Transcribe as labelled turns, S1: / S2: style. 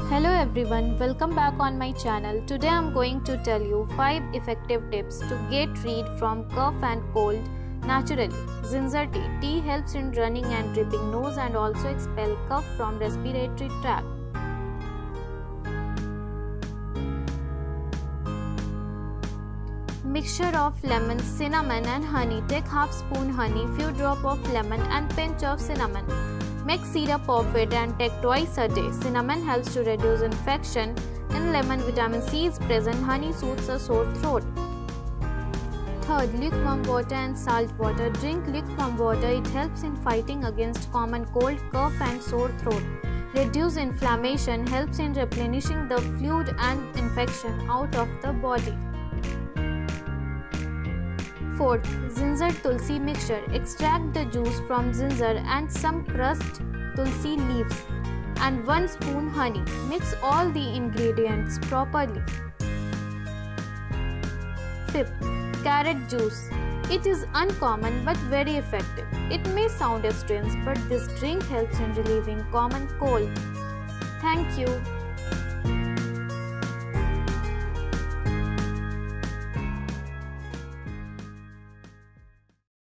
S1: Hello everyone, welcome back on my channel. Today I'm going to tell you 5 effective tips to get rid from cough and cold naturally. Ginger tea. Tea helps in running and dripping nose and also expel cough from respiratory tract. Mixture of lemon, cinnamon and honey. Take half spoon honey, few drop of lemon and pinch of cinnamon. Make syrup of it and take twice a day. Cinnamon helps to reduce infection. In lemon, vitamin C is present. Honey soothes a sore throat. Third, lukewarm water and salt water. Drink lukewarm water. It helps in fighting against common cold, cough and sore throat. Reduce inflammation. Helps in replenishing the fluid and infection out of the body. Fourth, ginger tulsi mixture. Extract the juice from ginger and some crushed tulsi leaves and 1 spoon honey. Mix all the ingredients properly. Fifth, carrot juice. It is uncommon but very effective. It may sound strange, but this drink helps in relieving common cold. Thank you.